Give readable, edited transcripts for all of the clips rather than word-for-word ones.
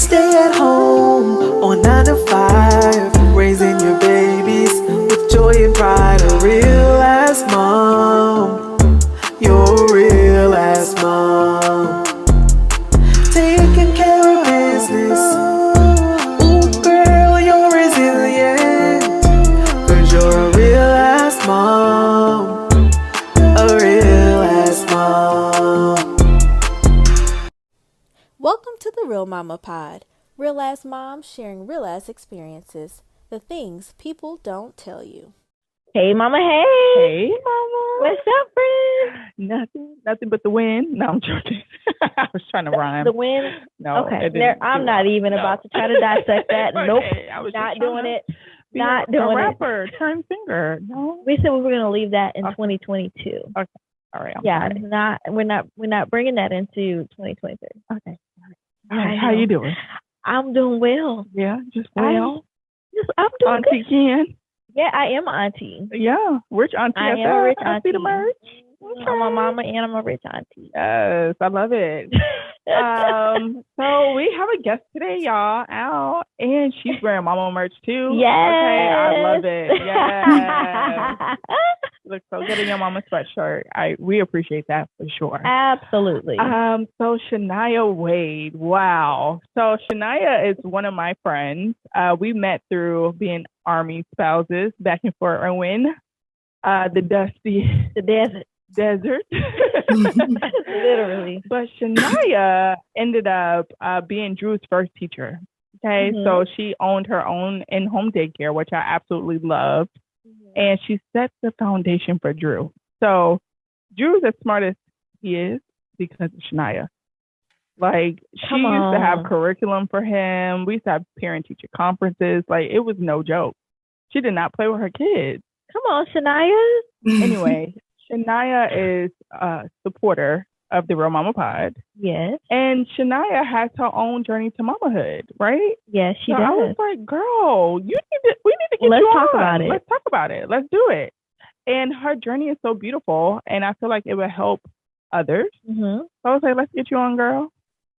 stay at home on 9 to 5, raising your babies with joy and pride. A real ass mom, you're a real ass mom, taking care of business. Ooh, girl, you're resilient, 'cause you're a real ass mom, a real ass mom. Welcome to the Real Mama Pod. Real ass moms sharing real ass experiences. The things people don't tell you. Hey, Mama. Hey. Hey, Mama. What's up, friend? Nothing but the wind. No, I'm joking. I was trying to rhyme. The wind? No. Okay. I'm not even about to try to dissect that. Okay, Nope. I was Not just doing trying it. to be Not a doing rapper, turn singer. No. We said we were going to leave that in Okay. 2022. Okay. All right. I'm sorry. We're not bringing that into 2023. Okay. All right. How you doing? I'm doing well. Yeah, just well. I'm doing Auntie good. Ken. Yeah, I am auntie. Yeah, rich auntie. I am a rich I see the auntie. merch. I'm a mama and I'm a rich auntie. Yes, I love it. So we have a guest today, y'all, Al, and she's wearing mama merch too. Yes. Okay, I love it. Yes. Looks so good in your mama sweatshirt. We appreciate that for sure. Absolutely. So Shinia Wade. Wow. So Shinia is one of my friends. We met through being Army spouses back in Fort Irwin. The desert. Literally. But Shinia ended up being Drew's first teacher. Okay, So she owned her own in-home daycare, which I absolutely loved. And she set the foundation for Drew. So Drew's as smart as he is because of Shinia. Like, she used to have curriculum for him. We used to have parent-teacher conferences. Like, it was no joke. She did not play with her kids. Come on, Shinia. Anyway, Shinia is a supporter of the Real Mama Pod. Yes. And Shinia has her own journey to mamahood, right? Yes, she does. I was like, girl, we need to get Let's you talk on. about it. Let's talk about it. Let's do it. And her journey is so beautiful, and I feel like it will help others. So I was like, let's get you on, girl.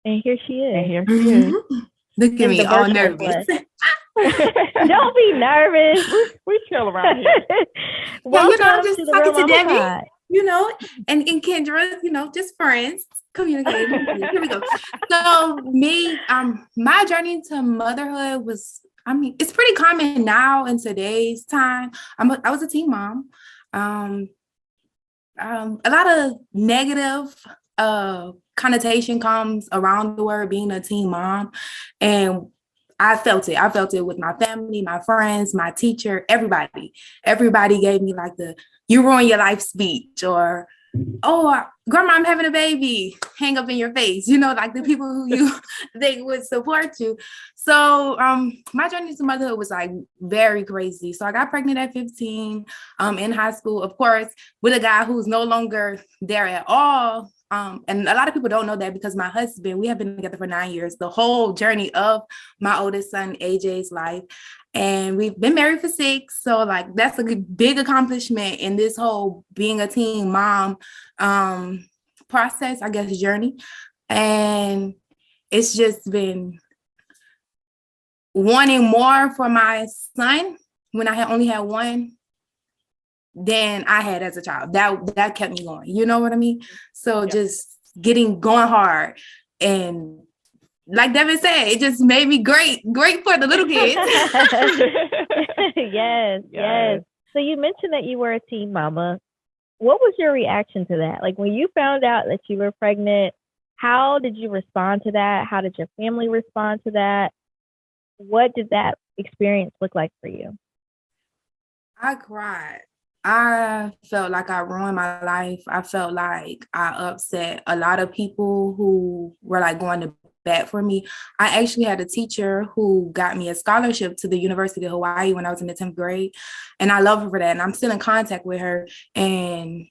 And here she is. Look at me, all nervous. Don't be nervous. We chill around here. Well, I'm just talking to Debbie. Pod. And Kendra, just friends, communicating. Here we go. So me, my journey to motherhood was, it's pretty common now in today's time. I was a teen mom. A lot of negative connotation comes around the word being a teen mom, and I felt it. I felt it with my family, my friends, my teacher, everybody. Everybody gave me like the "you ruin your life" speech, or "oh, grandma, I'm having a baby," hang up in your face. Like the people who they would support you. So my journey to motherhood was like very crazy. So I got pregnant at 15 in high school, of course, with a guy who's no longer there at all. And a lot of people don't know that because my husband, we have been together for 9 years, the whole journey of my oldest son, AJ's life. And we've been married for 6. So like, that's a big accomplishment in this whole being a teen mom process, I guess, journey. And it's just been wanting more for my son when I only had one than I had as a child. That kept me going. You know what I mean? So just going hard. And like Devin said, it just made me great for the little kids. Yes. So you mentioned that you were a teen mama. What was your reaction to that? Like when you found out that you were pregnant, how did you respond to that? How did your family respond to that? What did that experience look like for you? I cried. I felt like I ruined my life. I felt like I upset a lot of people who were like going to bat for me. I actually had a teacher who got me a scholarship to the University of Hawaii when I was in the 10th grade. And I love her for that. And I'm still in contact with her. And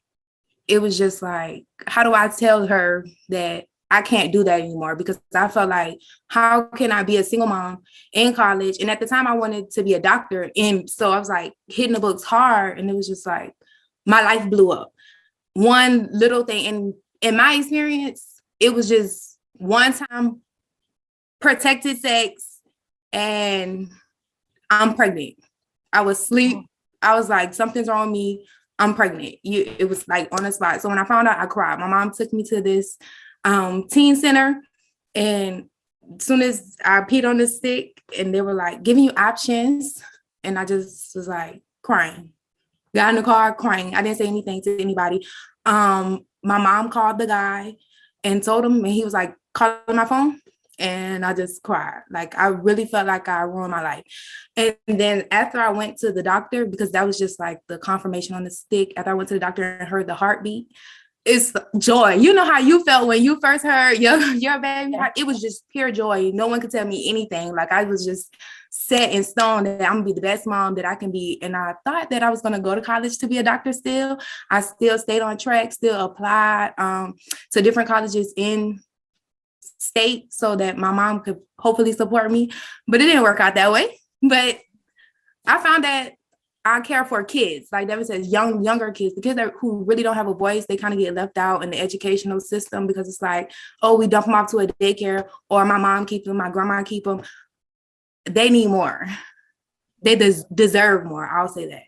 it was just like, how do I tell her that I can't do that anymore? Because I felt like, how can I be a single mom in college? And at the time I wanted to be a doctor. And so I was like hitting the books hard. And it was just like, my life blew up. One little thing. And in my experience, it was just one time protected sex, and I'm pregnant. I was asleep. I was like, something's wrong with me. I'm pregnant. It was like on the spot. So when I found out, I cried. My mom took me to this teen center, and as soon as I peed on the stick, and they were like giving you options, and I just was like crying. Got in the car crying. I didn't say anything to anybody. My mom called the guy and told him, and he was like calling my phone. And I just cried. Like, I really felt like I ruined my life. And then after I went to the doctor, because that was just like the confirmation on the stick, after I went to the doctor and heard the heartbeat, it's joy. You know how you felt when you first heard your baby heart? It was just pure joy. No one could tell me anything. Like, I was just set in stone that I'm gonna be the best mom that I can be. And I thought that I was gonna go to college to be a doctor still. I still stayed on track, still applied to different colleges in state so that my mom could hopefully support me, but it didn't work out that way. But I found that I care for kids, like Devin says, younger kids, the kids who really don't have a voice. They kind of get left out in the educational system because it's like, oh, we dump them off to a daycare, or my mom keeps them, my grandma keep them. They need more. They deserve more. I'll say that.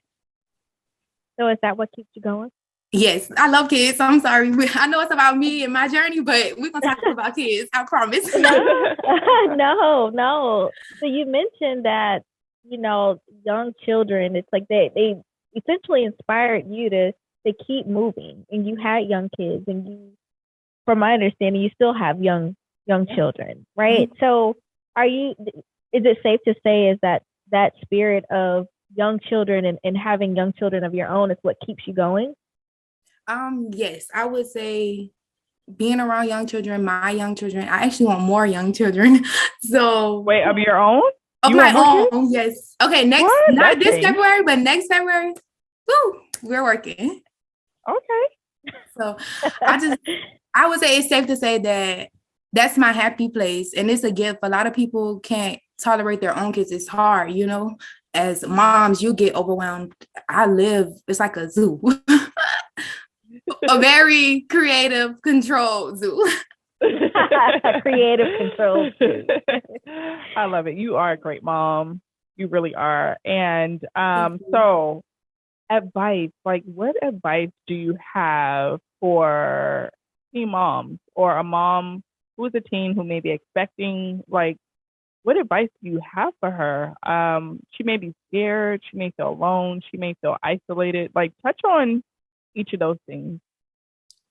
So is that what keeps you going? Yes, I love kids. I'm sorry. I know it's about me and my journey, but we're going to talk about kids. I promise. No. So you mentioned that, young children, it's like they essentially inspired you to keep moving. And you had young kids, and you, from my understanding, you still have young children, right? Mm-hmm. So is it safe to say is that spirit of young children and having young children of your own is what keeps you going? Yes, I would say being around young children, my young children, I actually want more young children. So wait, of your own? Of my own, yes. Okay, not this February, but next February. Woo, we're working. Okay. So I would say it's safe to say that that's my happy place. And it's a gift. A lot of people can't tolerate their own kids. It's hard, As moms, you get overwhelmed. It's like a zoo. A very creative, controlled zoo. Creative control. I love it. You are a great mom. You really are. And so advice, like what advice do you have for teen moms or a mom who is a teen who may be expecting, like, what advice do you have for her? She may be scared. She may feel alone. She may feel isolated. Like, touch on each of those things.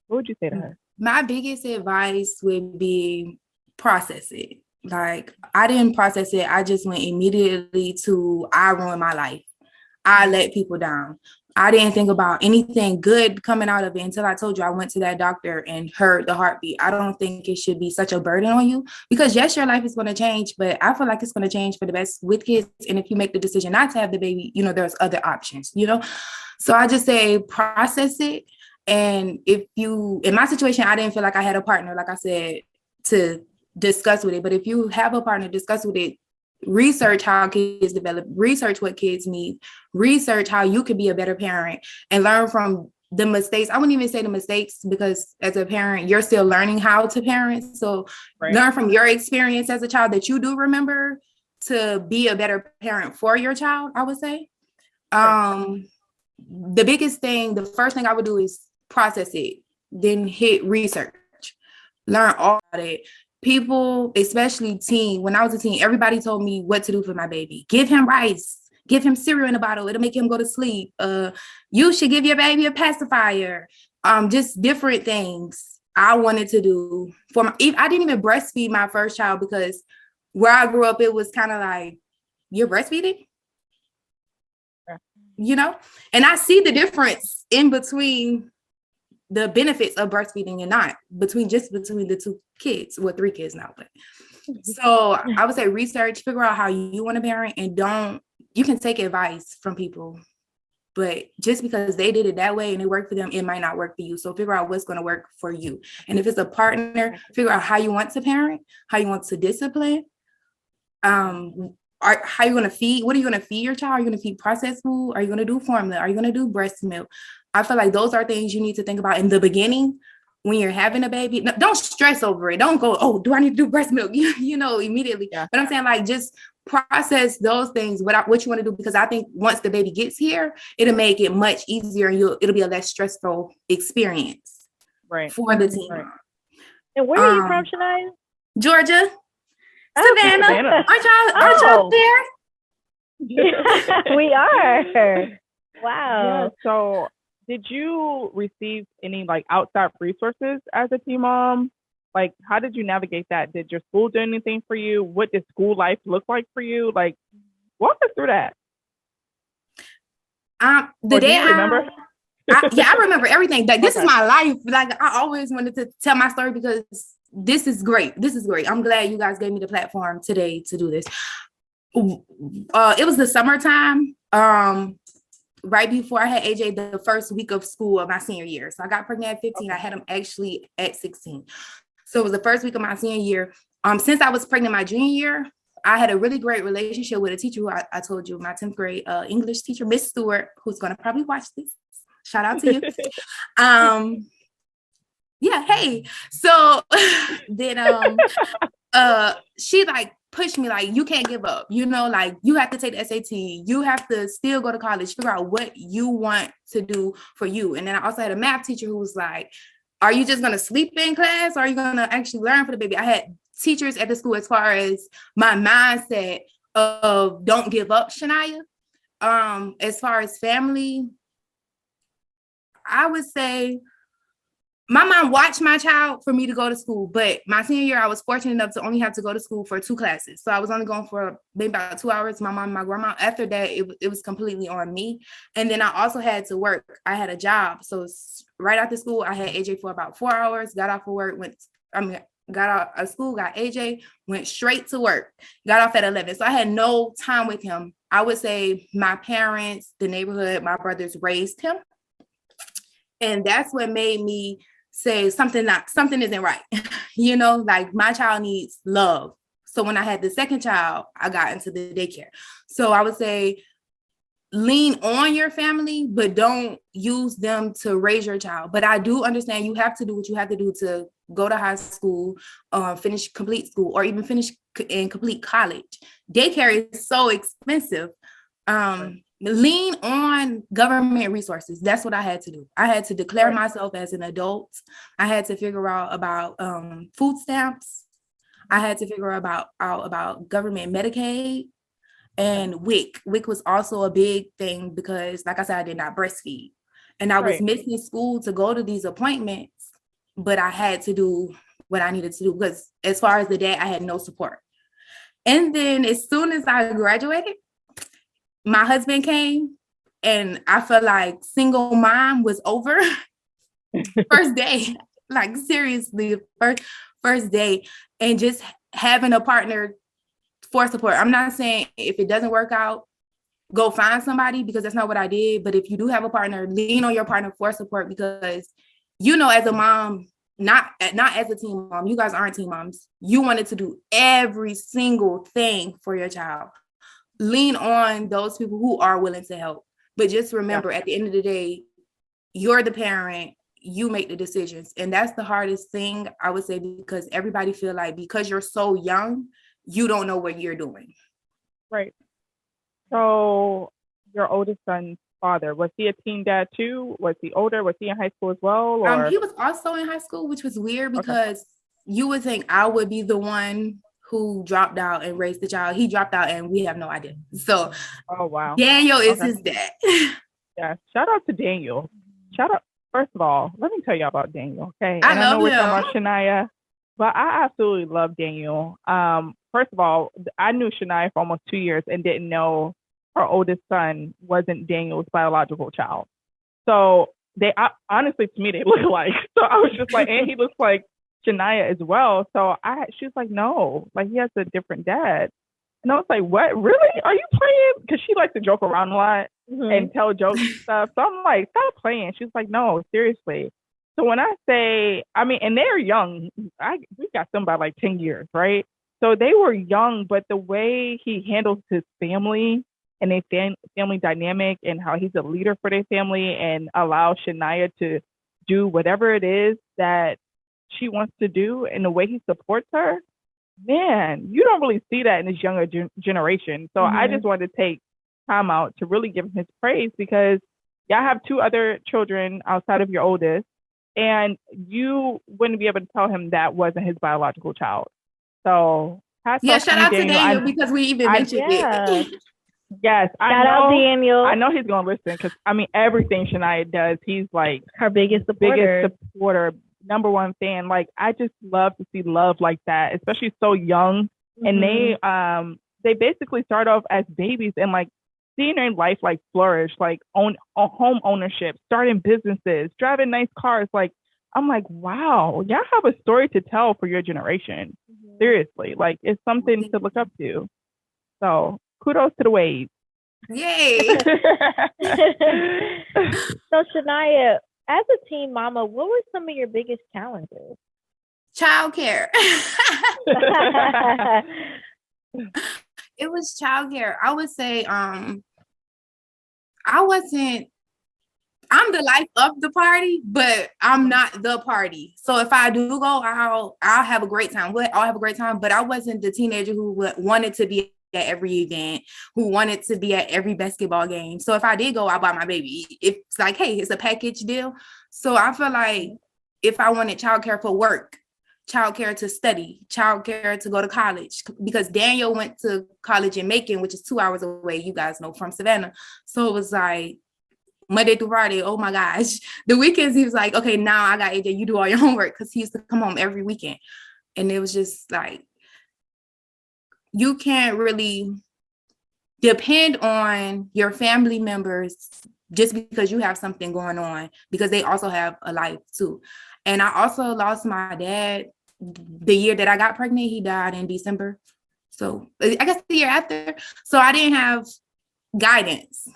What would you say to her? My biggest advice would be process it. Like, I didn't process it. I just went immediately to, I ruined my life. I let people down. I didn't think about anything good coming out of it until I told you I went to that doctor and heard the heartbeat. I don't think it should be such a burden on you because yes, your life is going to change, but I feel like it's going to change for the best with kids. And if you make the decision not to have the baby, there's other options, So I just say process it. And in my situation, I didn't feel like I had a partner, like I said, to discuss with it. But if you have a partner, discuss with it. Research how kids develop, research what kids need, research how you could be a better parent and learn from the mistakes. I wouldn't even say the mistakes because as a parent, you're still learning how to parent. So Learn from your experience as a child that you do remember to be a better parent for your child, I would say. The biggest thing, the first thing I would do is process it, then hit research, learn all about it. People, especially when I was a teen, everybody told me what to do for my baby. Give him rice, give him cereal in a bottle. It'll make him go to sleep. You should give your baby a pacifier. Just different things I wanted to do I didn't even breastfeed my first child because where I grew up, it was kind of like, you're breastfeeding? And I see the difference in between the benefits of breastfeeding and not between the two kids, 3 kids now. But so I would say research, figure out how you want to parent, and you can take advice from people, but just because they did it that way and it worked for them, it might not work for you. So figure out what's going to work for you. And if it's a partner, figure out how you want to parent, how you want to discipline, how you going to feed. What are you going to feed your child? Are you going to feed processed food? Are you going to do formula? Are you going to do breast milk? I feel like those are things you need to think about in the beginning when you're having a baby, no, don't stress over it. Don't go, oh, do I need to do breast milk? Immediately. Yeah. But I'm saying, like, just process those things what you want to do, because I think once the baby gets here, it'll make it much easier, and it'll be a less stressful experience for the team. Right. And where are you from, Shinia? Georgia. Savannah. Aren't y'all there? We are. Wow. Yeah, so did you receive any like outside resources as a teen mom? Like, how did you navigate that? Did your school do anything for you? What did school life look like for you? Like, walk us through that. The day you remember? I remember everything. Like, this is my life. Like, I always wanted to tell my story because this is great. I'm glad you guys gave me the platform today to do this. It was the summertime. Right before I had AJ, the first week of school of my senior year. So I got pregnant at 15. I had him actually at 16. So it was the first week of my senior year. Since I was pregnant my junior year, I had a really great relationship with a teacher who I told you, my 10th grade English teacher, Miss Stewart, who's going to probably watch this. Shout out to you. Yeah, hey. So then she like pushed me, like, you can't give up, like, you have to take the SAT, you have to still go to college, figure out what you want to do for you. And then I also had a math teacher who was like, are you just going to sleep in class, or are you going to actually learn for the baby? I had teachers at the school as far as my mindset of don't give up, Shinia. As far as family, I would say my mom watched my child for me to go to school, but my senior year, I was fortunate enough to only have to go to school for 2 classes. So I was only going for maybe about 2 hours, my mom and my grandma. After that, it was completely on me. And then I also had to work. I had a job. So right after school, I had AJ for about 4 hours, got off of work, got out of school, got AJ, went straight to work, got off at 11. So I had no time with him. I would say my parents, the neighborhood, my brothers raised him. And that's what made me say something isn't right. Like, my child needs love. So when I had the second child, I got into the daycare. So I would say lean on your family, but don't use them to raise your child. But I do understand you have to do what you have to do to go to high school, complete school, or even finish and complete college. Daycare is so expensive. Lean on government resources. That's what I had to do. I had to declare myself as an adult. I had to figure out about food stamps. I had to figure out about government Medicaid and WIC. WIC was also a big thing because, like I said, I did not breastfeed. And I was missing school to go to these appointments, but I had to do what I needed to do because as far as the dad, I had no support. And then as soon as I graduated, my husband came, and I felt like single mom was over. First day, like, seriously, first day, and just having a partner for support. I'm not saying if it doesn't work out, go find somebody, because that's not what I did. But if you do have a partner, lean on your partner for support, because as a mom, not as a teen mom, you guys aren't teen moms. You wanted to do every single thing for your child. Lean on those people who are willing to help. But just remember, at the end of the day, you're the parent, you make the decisions. And that's the hardest thing, I would say, because everybody feel like because you're so young, you don't know what you're doing. Right. So your oldest son's father, was he a teen dad too? Was he older? Was he in high school as well? Or? He was also in high school, which was weird because you would think I would be the one who dropped out and raised the child. He dropped out and we have no idea. So wow. Daniel is his dad. Yeah. Shout out to Daniel. First of all, let me tell you about Daniel. Okay. I know we're him. talking about Shinia, but I absolutely love Daniel. First of all, I knew Shinia for almost 2 years and didn't know her oldest son wasn't Daniel's biological child. So honestly, to me, they look alike. So I was just like, and he looks like Shinia as well. So she was like, no, like, he has a different dad. And I was like, what? Really? Are you playing? Because she likes to joke around a lot and tell jokes and stuff. So I'm like, stop playing. She's like, no, seriously. So when I say, and they're young, we got them by like 10 years, right? So they were young, but the way he handles his family and their family dynamic and how he's a leader for their family and allows Shinia to do whatever it is that she wants to do and the way he supports her, man, you don't really see that in this younger generation. So I just wanted to take time out to really give him his praise because y'all have 2 other children outside of your oldest, and you wouldn't be able to tell him that wasn't his biological child. So shout out to Daniel because we even mentioned it. Yes, shout out Daniel. I know he's gonna listen because everything Shinia does, he's like her biggest supporter, number one fan. Like I just love to see love like that, especially so young. And they basically start off as babies and like seeing their life like flourish, like home ownership, starting businesses, driving nice cars. Like I'm like, wow, y'all have a story to tell for your generation. Seriously, like it's something to look up to. So kudos to the Wades. Yay! So Shinia, as a teen mama, what were some of your biggest challenges? Childcare. It was childcare. I would say I'm the life of the party, but I'm not the party. So if I do go, I'll have a great time. I'll have a great time, but I wasn't the teenager who wanted to be at every event, who wanted to be at every basketball game. So if I did go, I'll buy my baby. It's like, hey, it's a package deal. So I feel like if I wanted childcare for work, childcare to study, childcare to go to college, because Daniel went to college in Macon, which is 2 hours away, you guys know, from Savannah. So it was like Monday through Friday, oh my gosh. The weekends, he was like, okay, now I got AJ, you do all your homework, because he used to come home every weekend. And it was just like, you can't really depend on your family members just because you have something going on, because they also have a life too. And I also lost my dad the year that I got pregnant. He died in December. So I guess the year after. So I didn't have guidance.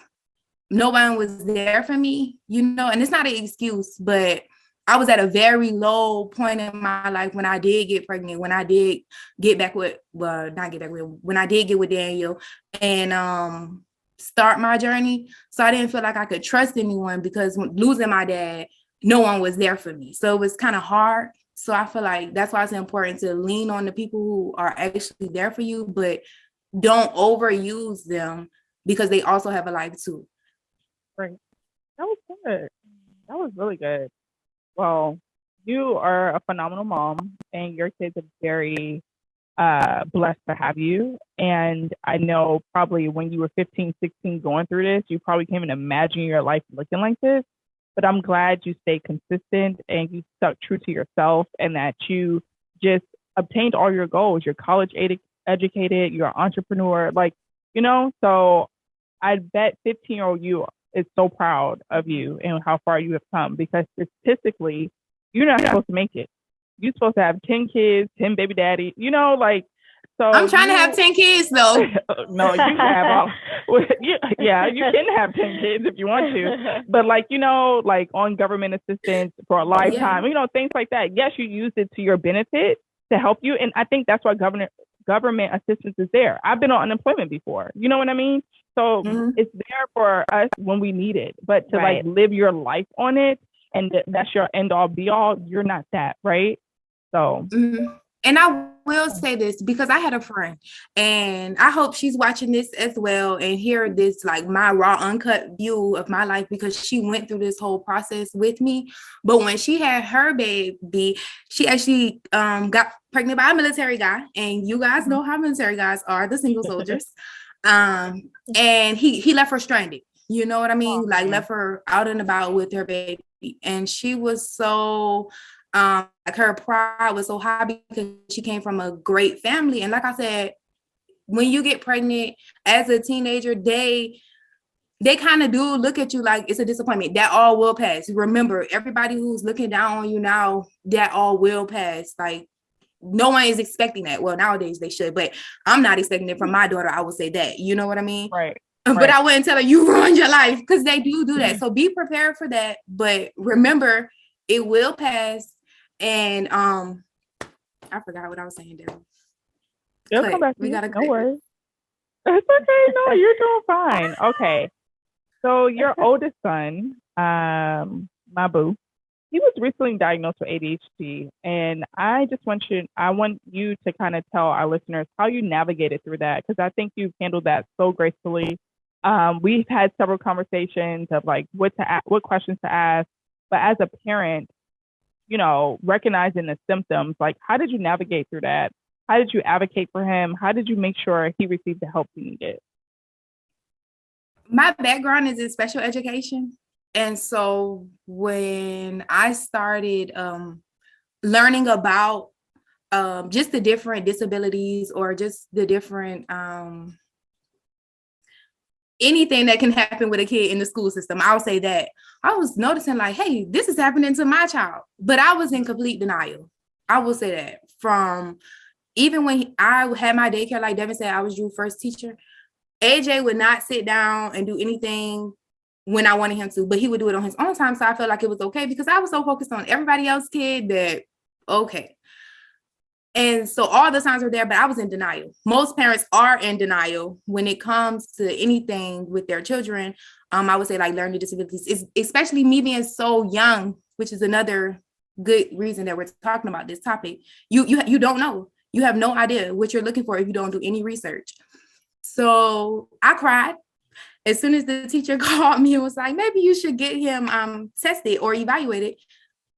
No one was there for me, and it's not an excuse, but I was at a very low point in my life when I did get pregnant, when I did get back with, when I did get with Daniel and start my journey. So I didn't feel like I could trust anyone because losing my dad, no one was there for me. So it was kind of hard. So I feel like that's why it's important to lean on the people who are actually there for you, but don't overuse them because they also have a life too. Right. That was good. That was really good. Well, you are a phenomenal mom and your kids are very blessed to have you. And I know probably when you were 15, 16 going through this, you probably can't even imagine your life looking like this. But I'm glad you stayed consistent and you stuck true to yourself and that you just obtained all your goals. You're college educated, you're an entrepreneur, so I bet 15-year-old you is so proud of you and how far you have come, because statistically, you're not supposed to make it. You're supposed to have 10 kids, 10 baby daddy, so I'm trying to have 10 kids though. No, you can have all. You can have 10 kids if you want to, but on government assistance for a lifetime, things like that. Yes, you use it to your benefit to help you, and I think that's why government assistance is there. I've been on unemployment before, you know what I mean? So it's there for us when we need it, but to live your life on it and that's your end all be all, you're not that, right? So. And I will say this because I had a friend, and I hope she's watching this as well and hear this, like my raw, uncut view of my life, because she went through this whole process with me. But when she had her baby, she actually got pregnant by a military guy, and you guys know how military guys are, the single soldiers. And he left her stranded. You know what I mean? Left her out and about with her baby, and she was so. Her pride was so high because she came from a great family. And like I said, when you get pregnant as a teenager, they kind of do look at you like it's a disappointment. That all will pass. Remember, everybody who's looking down on you now, that all will pass. Like, no one is expecting that. Well, nowadays they should, but I'm not expecting it from my daughter. I would say that. You know what I mean? Right. But I wouldn't tell her you ruined your life, because they do that. So be prepared for that. But remember, it will pass. And I forgot what I was saying there. It'll come back. We gotta no worries. It's okay. No, you're doing fine. Okay. So your oldest son, my boo, he was recently diagnosed with ADHD, and I want you to kind of tell our listeners how you navigated through that, because I think you've handled that so gracefully. We've had several conversations of like what questions to ask, but as a parent, recognizing the symptoms, like how did you navigate through that? How did you advocate for him? How did you make sure he received the help he needed? My background is in special education. And so when I started learning about just the different disabilities or just the different anything that can happen with a kid in the school system, I'll say that I was noticing like, hey, this is happening to my child. But I was in complete denial. I will say that from even when I had my daycare, like Devin said, I was Drew's first teacher. AJ would not sit down and do anything when I wanted him to, but he would do it on his own time. So I felt like it was okay because I was so focused on everybody else's kid that, okay. And so all the signs were there, but I was in denial. Most parents are in denial when it comes to anything with their children. I would say like learning disabilities, especially me being so young, which is another good reason that we're talking about this topic. You don't know. You have no idea what you're looking for if you don't do any research. So I cried as soon as the teacher called me and was like, maybe you should get him tested or evaluated.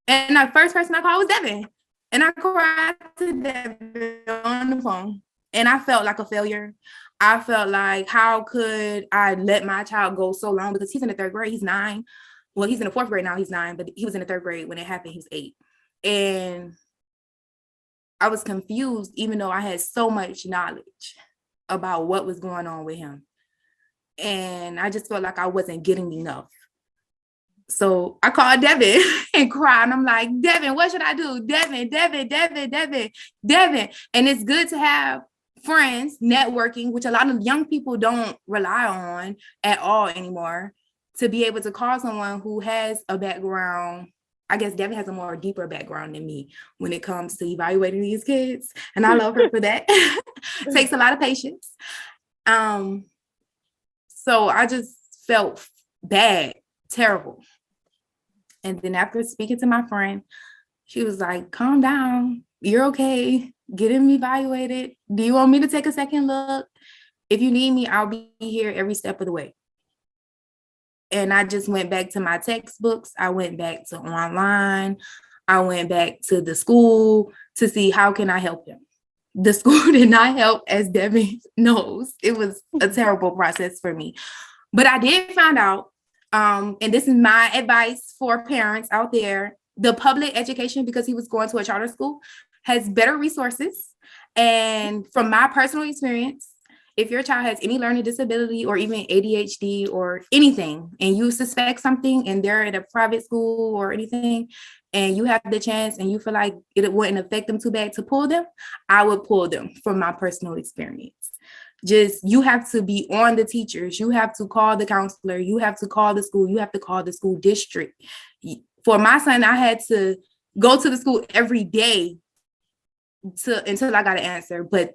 And the first person I called was Devin. And I cried to Devin on the phone. And I felt like a failure. I felt like, how could I let my child go so long? Because he's in the third grade, he's 9. Well, he's in the 4th grade now, he's 9, but he was in the 3rd grade when it happened, he was 8. And I was confused, even though I had so much knowledge about what was going on with him. And I just felt like I wasn't getting enough. So I called Devin and cried. And I'm like, Devin, what should I do? Devin. And it's good to have friends, networking, which a lot of young people don't rely on at all anymore, to be able to call someone who has a background. I guess Devin has a more deeper background than me when it comes to evaluating these kids. And I love her for that. It takes a lot of patience. So I just felt bad, terrible. And then after speaking to my friend, she was like, calm down. You're okay. Get him evaluated. Do you want me to take a second look? If you need me, I'll be here every step of the way. And I just went back to my textbooks. I went back to online. I went back to the school to see how can I help him. The school did not help, as Devin knows. It was a terrible process for me. But I did find out, and this is my advice for parents out there, the public education, because he was going to a charter school, has better resources. And from my personal experience, if your child has any learning disability or even ADHD or anything, and you suspect something and they're at a private school or anything, and you have the chance and you feel like it wouldn't affect them too bad to pull them, I would pull them from my personal experience. Just, you have to be on the teachers. You have to call the counselor. You have to call the school. You have to call the school district. For my son, I had to go to the school every day until I got an answer. But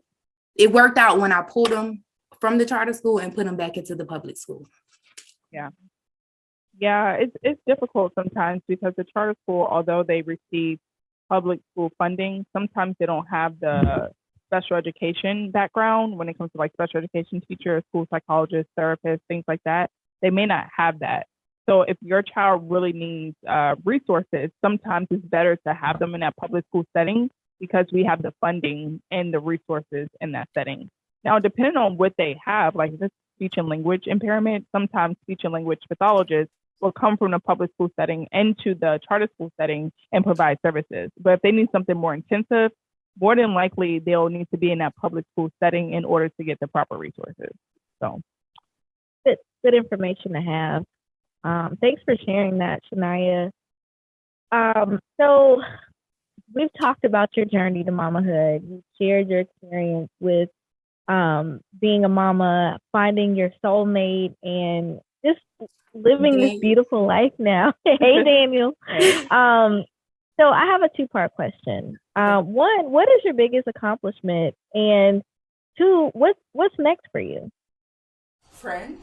it worked out when I pulled him from the charter school and put him back into the public school. Yeah, it's difficult sometimes because the charter school, although they receive public school funding, sometimes they don't have the special education background when it comes to like special education teachers, school psychologists, therapists, things like that. They may not have that. So if your child really needs resources, sometimes it's better to have them in that public school setting because we have the funding and the resources in that setting. Now, depending on what they have, like this speech and language impairment, sometimes speech and language pathologists will come from the public school setting into the charter school setting and provide services. But if they need something more intensive, more than likely they'll need to be in that public school setting in order to get the proper resources. So it's good information to have. Thanks for sharing that, Shinia. So we've talked about your journey to mamahood. You shared your experience with being a mama, finding your soulmate, and just living this beautiful life now. Hey, Daniel. So I have a 2-part question. 1, what is your biggest accomplishment? And 2, what's next for you? Friend,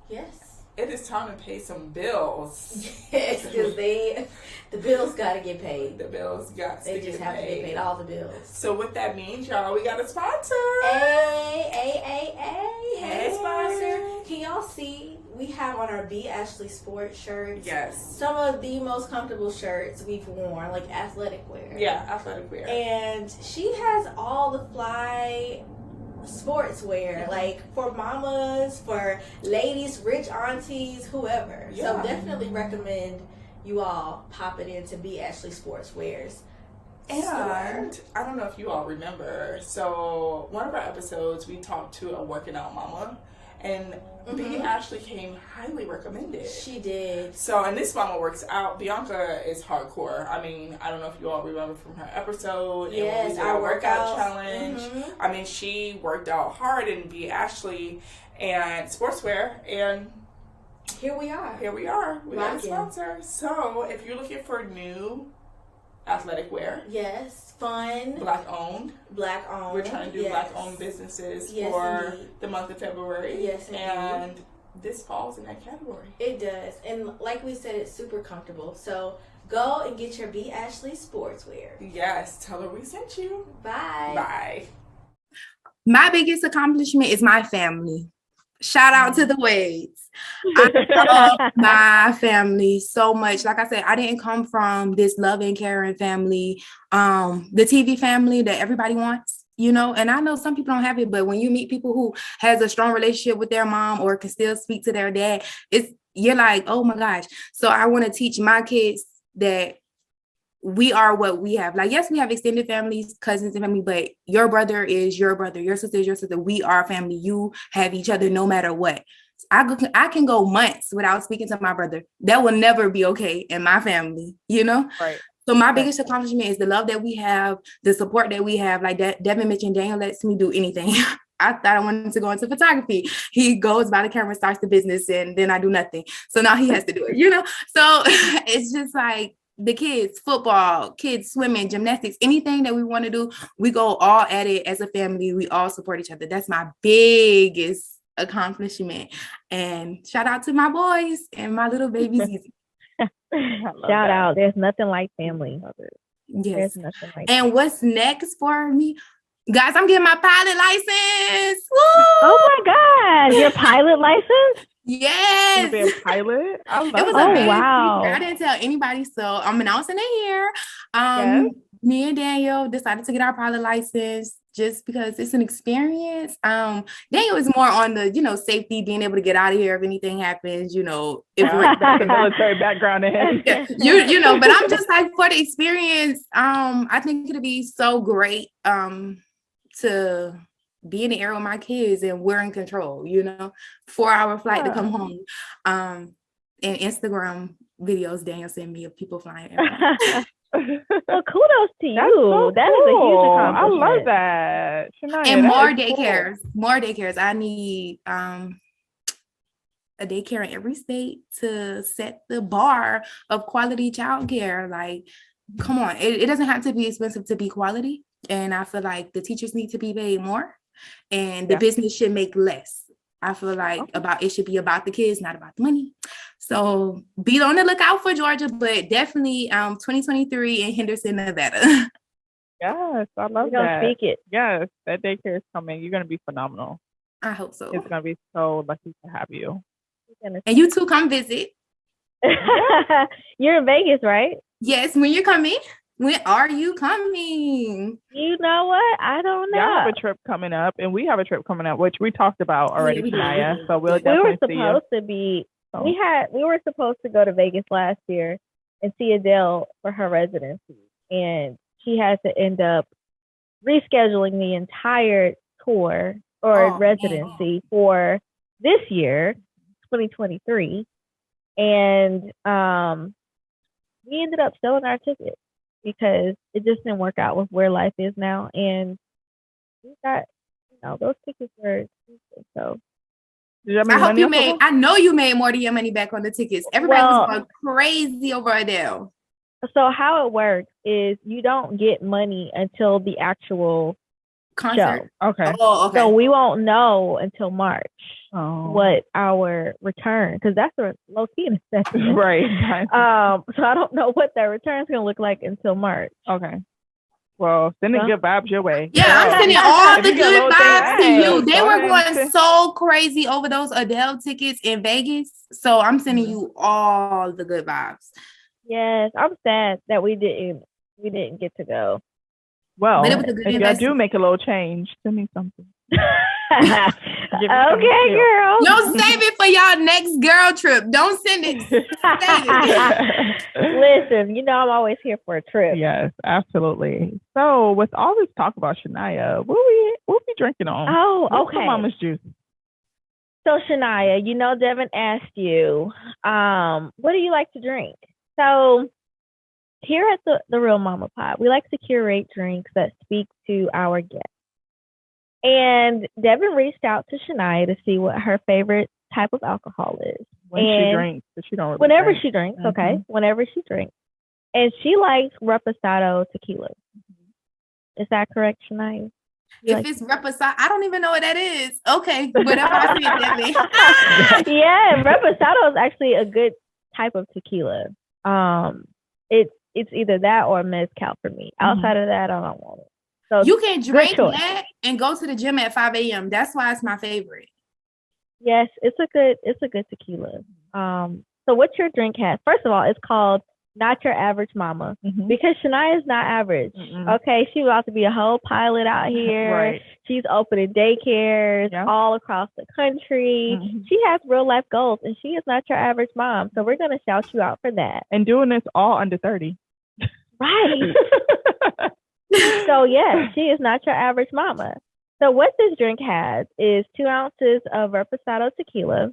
yes. it is time to pay some bills. Yes, because the bills got to get paid. The bills got to get paid. They just have to get paid, all the bills. So what that means, y'all, we got a sponsor. Hey, sponsor. Can y'all see? We have on our B. Ashley Sports shirts. Yes. Some of the most comfortable shirts we've worn, like athletic wear. Yeah, athletic wear. And she has all the fly sportswear, like for mamas, for ladies, rich aunties, whoever. Yeah. So definitely recommend you all popping into B. Ashley Sportswear's And store. I don't know if you all remember, so one of our episodes we talked to a working out mama, and B. Ashley came highly recommended. She did. So, and this mama works out. Bianca is hardcore. I mean, I don't know if you all remember from her episode. Yes, and when we did our workout workouts. challenge. I mean, she worked out hard in B. Ashley and sportswear, and Here we are. we got a Rocking. sponsor. So, if you're looking for new athletic wear, Yes, fun, black owned. black owned. We're trying to do yes. black owned businesses Yes, for indeed. the month of February. Yes, indeed. and this falls in that category. It does. And like we said, it's super comfortable. So go and get your B. Ashley Sportswear. Yes, tell her we sent you. Bye. Bye. My biggest accomplishment is my family. Shout out to the Wades. I love my family so much. Like I said, I didn't come from this loving, caring family, the TV family that everybody wants, you know. And I know some people don't have it, but when you meet people who has a strong relationship with their mom or can still speak to their dad, you're like, oh my gosh. So I want to teach my kids that we are what we have. Like, yes, we have extended families, cousins and family, but your brother is your brother. Your sister is your sister. We are family. You have each other no matter what. I can go months without speaking to my brother. That will never be okay in my family, you know? Right. So my biggest accomplishment is the love that we have, the support that we have. Like Devin mentioned, Daniel lets me do anything. I thought I wanted to go into photography. He goes by the camera, starts the business, and then I do nothing. So now he has to do it, you know? So it's just like, the kids, football, kids swimming, gymnastics, anything that we want to do, we go all at it as a family. We all support each other. That's my biggest accomplishment. And shout out to my boys and my little babies. Shout out. There's nothing like family. Yes. There's nothing like And what's next for me? Guys, I'm getting my pilot license. Woo! Oh my God. Your pilot license? Yes. To be a pilot? I love It was that. amazing. wow. I didn't tell anybody, so I'm announcing it here. Yes. Me and Daniel decided to get our pilot license just because it's an experience. Daniel is more on the, safety, being able to get out of here if anything happens, if That's the military background in him. but I'm just like, for the experience, I think it'll be so great to be in the air with my kids and we're in control, 4-hour flight to come home. And Instagram videos Daniel sent me of people flying. Well, kudos to you. That's so That is a huge cool. I accomplishment. love that. Shinia, And that more is cool. daycares. I need a daycare in every state to set the bar of quality childcare. Like, come on, it doesn't have to be expensive to be quality. And I feel like the teachers need to be paid more and the business should make less. I feel like it should be about the kids, not about the money. So be on the lookout for Georgia, but definitely 2023 in Henderson, Nevada. Yes, I love We're going to that. speak it. Yes, that daycare is coming. You're going to be phenomenal. I hope so. It's going to be so lucky to have you. And you two come visit. You're in Vegas, right? Yes, when you're coming. When are you coming? You know what? I don't know. Y'all have a trip coming up, and we have a trip coming up, which we talked about already, Yeah, we did. Shinia. So we'll We definitely were see you. supposed to be. So, We were supposed to go to Vegas last year and see Adele for her residency, and she had to end up rescheduling the entire tour or residency for this year, 2023, and we ended up selling our tickets because it just didn't work out with where life is now, and we got those tickets were expensive, so. did y'all I make hope money you off of made. them? I know you made more than your money back on the tickets. Everybody Well- was going crazy over Adele. So how it works is you don't get money until the actual concert. show. Okay. Oh, okay. So we won't know until March Oh. what our return, because that's a low key assessment. Right. So I don't know what that return's gonna look like until March. Okay. Well, sending good vibes your way. Yeah, Girl, I'm sending all if the you get a good little thing, vibes to hey, you. They go were ahead and going send- so crazy over those Adele tickets in Vegas. So I'm sending you all the good vibes. Yes, I'm sad that we didn't get to go. Well, But it was a good if y'all investment. do make a little change, send me something. Okay, girl. Don't save it for y'all next girl trip. Don't send it. Listen, you know I'm always here for a trip. Yes, absolutely. So, with all this talk about Shinia, what we drinking on? Oh, What's okay. the mama's juice? So Shinia, you know Devin asked you, what do you like to drink? So here at the Real Mama Pod, we like to curate drinks that speak to our guests. And Devin reached out to Shinia to see what her favorite type of alcohol is. When she drinks, but she don't really whenever drink. she drinks, okay? Whenever she drinks. And she likes Reposado Tequila. Is that correct, Shinia? If it's Reposado, I don't even know what that is. Okay, whatever I see it, yeah, Reposado is actually a good type of tequila. It's either that or mezcal for me. Outside of that, I don't want it. So you can drink that and go to the gym at 5 a.m. That's why it's my favorite. Yes, it's a good tequila. So what your drink has? First of all, it's called Not Your Average Mama, because Shinia is not average. Okay, she's about to be a whole pilot out here. Right. She's opening daycares all across the country. She has real life goals, and she is not your average mom. So we're gonna shout you out for that. And doing this all under 30. Right. So yes, she is not your average mama. So what this drink has is 2 ounces of Reposado Tequila,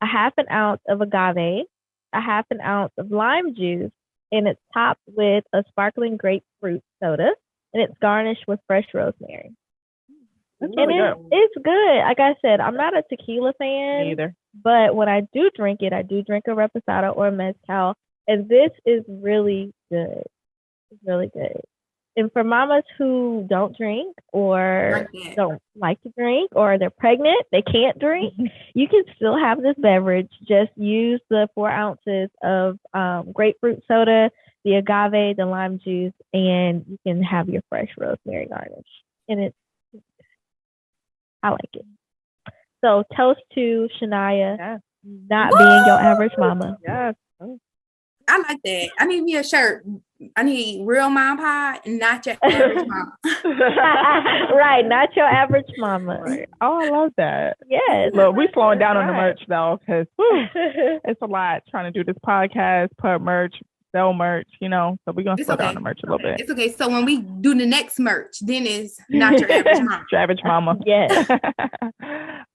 a half an ounce of Agave, a half an ounce of lime juice, and it's topped with a sparkling grapefruit soda, and it's garnished with fresh rosemary. That's really good. It's good. Like I said, I'm not a tequila fan. Me either. But when I do drink it, I do drink a Reposado or a mezcal, and this is really good. It's really good. And for mamas who don't drink or don't like to drink, or they're pregnant, they can't drink, you can still have this beverage. Just use the 4 ounces of grapefruit soda, the agave, the lime juice, and you can have your fresh rosemary garnish. And I like it. So toast to Shinia not being your average mama. Yes. I like that. I need me a shirt. I need Real Mom Pie, not your average mom. Right, not your average mama. Right. Oh, I love that. Yes. Look, we slowing down on the merch though, because it's a lot trying to do this podcast, put merch, sell merch, so we're gonna slow down the merch a little bit. It's okay. So when we do the next merch, then it's not your average mama. Your average mama. Yes.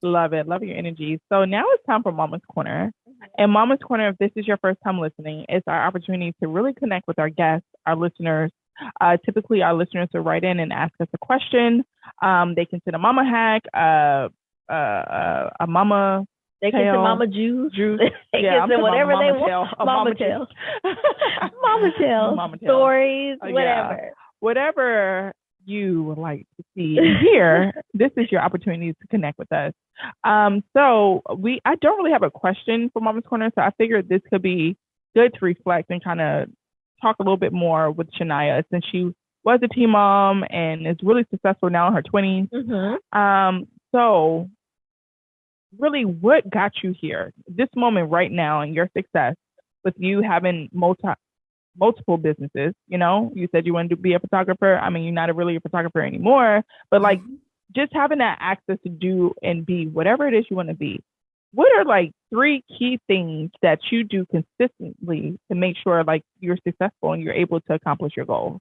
Love it. Love your energy. So now it's time for Mama's Corner. And Mama's Corner, if this is your first time listening, it's our opportunity to really connect with our guests, our listeners. Typically, our listeners will write in and ask us a question. They can send a mama hack, a mama. They can send mama juice. They can send whatever they want. Mama tail. Mama tail. Stories, whatever. Yeah. Whatever you would like to see and hear, this is your opportunity to connect with us. So I don't really have a question for Mama's Corner, so I figured this could be good to reflect and kind of talk a little bit more with Shinia, since she was a teen mom and is really successful now in her 20s. So really, what got you here? This moment right now and your success with you having multiple businesses, you said you wanted to be a photographer. I mean, you're not really a photographer anymore, but like just having that access to do and be whatever it is you want to be. What are like 3 key things that you do consistently to make sure like you're successful and you're able to accomplish your goals?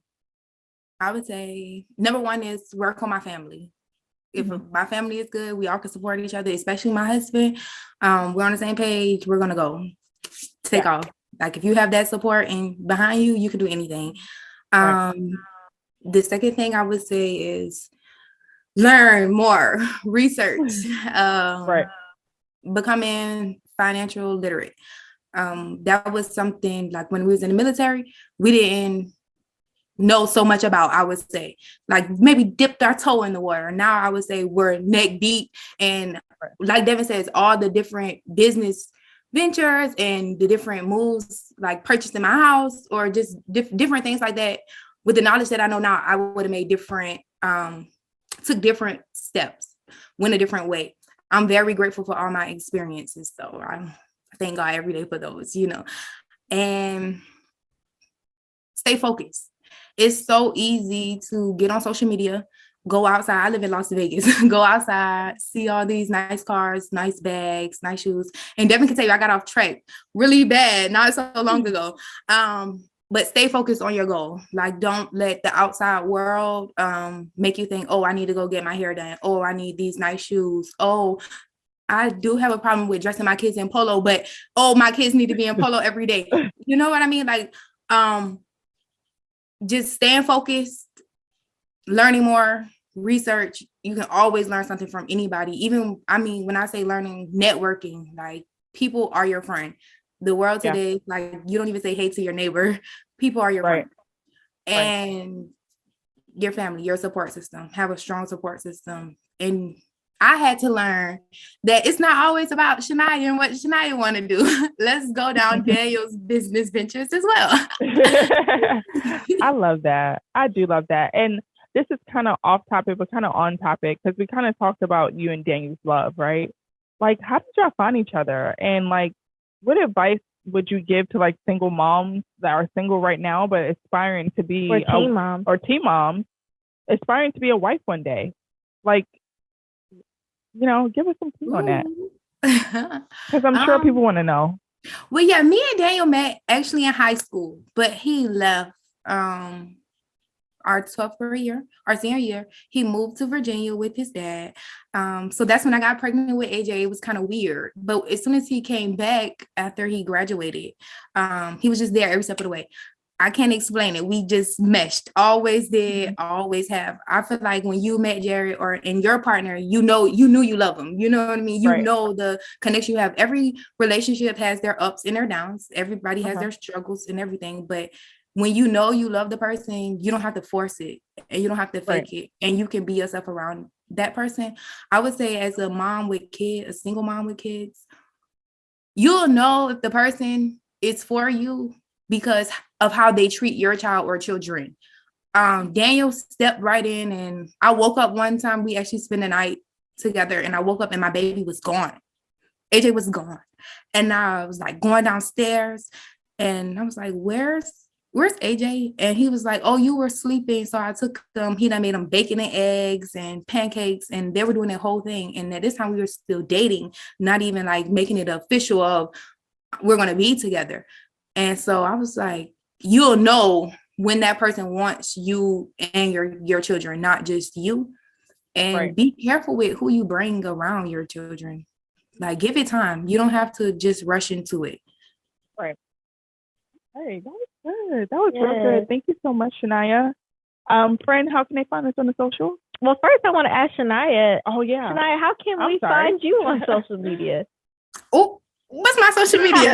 I would say number 1 is work on my family. If my family is good, we all can support each other, especially my husband. We're on the same page. We're going to go take off. Like if you have that support and behind you, you can do anything. The second thing I would say is learn more, research, becoming financial literate. That was something like when we was in the military, we know so much about, I would say. Like maybe dipped our toe in the water. Now I would say we're neck deep. And like Devin says, all the different business ventures and the different moves, like purchasing my house or just different things like that. With the knowledge that I know now, I would have made different, took different steps, went a different way. I'm very grateful for all my experiences. So I thank God every day for those, you know, and stay focused. It's so easy to get on social media, go outside. I live in Las Vegas. Go outside, see all these nice cars, nice bags, nice shoes. And Devin can tell you, I got off track really bad, not so long ago. But stay focused on your goal. Like, don't let the outside world make you think, oh, I need to go get my hair done. Oh, I need these nice shoes. Oh, I do have a problem with dressing my kids in polo, but oh, my kids need to be in polo every day. You know what I mean? Like, just staying focused, learning more, research. You can always learn something from anybody. Even, I mean, when I say learning, networking, like people are your friend. The world today, like you don't even say hey to your neighbor. People are your friend. And your family, your support system. Have a strong support system. And I had to learn that it's not always about Shinia and what Shinia want to do. Let's go down Daniel's business ventures as well. I love that. I do love that. And this is kind of off topic, but kind of on topic, because we kind of talked about you and Daniel's love, right? Like, how did y'all find each other? And like, what advice would you give to like single moms that are single right now, but aspiring to be teen moms, aspiring to be a wife one day? Like, you know, give us some tea on that. Because I'm sure people want to know. Well, yeah, me and Daniel met actually in high school, but he left our 12th grade year, our senior year. He moved to Virginia with his dad. So that's when I got pregnant with AJ. It was kind of weird. But as soon as he came back after he graduated, he was just there every step of the way. I can't explain it. We just meshed. Always did, always have. I feel like when you met Jared and your partner, you knew you love him. You know what I mean? You know the connection you have. Every relationship has their ups and their downs. Everybody has their struggles and everything. But when you know you love the person, you don't have to force it and you don't have to fake it. And you can be yourself around that person. I would say as a mom with kids, a single mom with kids, you'll know if the person is for you because of how they treat your child or children. Daniel stepped right in, and I woke up one time, we actually spent the night together, and I woke up and my baby was gone. AJ was gone. And I was like going downstairs and I was like, where's AJ? And he was like, oh, you were sleeping. So I took him, he done made him bacon and eggs and pancakes, and they were doing that whole thing. And at this time we were still dating, not even like making it official of we're going to be together. And so I was like, you'll know when that person wants you and your children, not just you. And be careful with who you bring around your children. Like, give it time. You don't have to just rush into it. Right. Hey, that was good. That was real good. Thank you so much, Shinia. Friend, how can they find us on the social? Well, first I want to ask Shinia. Oh, yeah. Shinia, how can we find you on social media? Oh, what's my social media?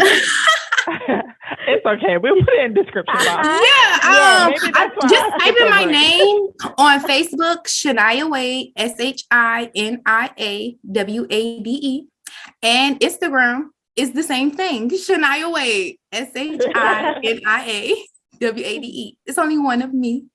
It's okay. We'll put it in the description box. I just type in my name on Facebook, Shinia Wade, SHINIA WADE, and Instagram is the same thing, Shinia Wade, SHINIA WADE. It's only one of me.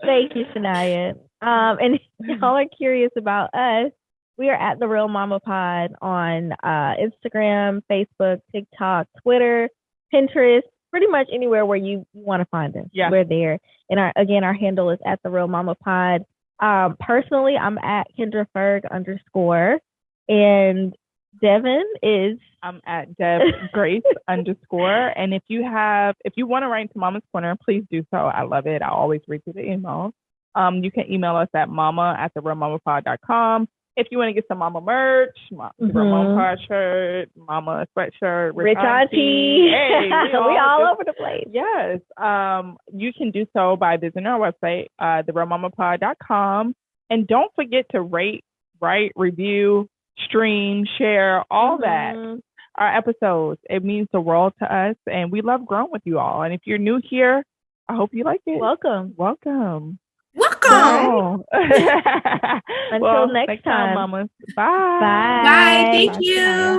Thank you, Shinia. And y'all are curious about us. We are at The Real Mama Pod on Instagram, Facebook, TikTok, Twitter, Pinterest, pretty much anywhere where you want to find us. Yeah. We're there. And our handle is at The Real Mama Pod. Personally, I'm at Kendra Ferg _ and Devin is... I'm at Deb Grace _ And if you want to write into Mama's Corner, please do so. I love it. I always read through the emails. You can email us at mama@therealmamapod.com. If you want to get some mama merch, Mama Pod shirt, Mama sweatshirt, Rich Auntie. Hey, we all over the place. Yes. You can do so by visiting our website, therealmamapod.com. And don't forget to rate, write, review, stream, share, all that. Our episodes. It means the world to us. And we love growing with you all. And if you're new here, I hope you like it. Welcome. Welcome. Welcome. Until next time. mamas. Bye. Bye. Bye. Thank Bye, you. Shinia.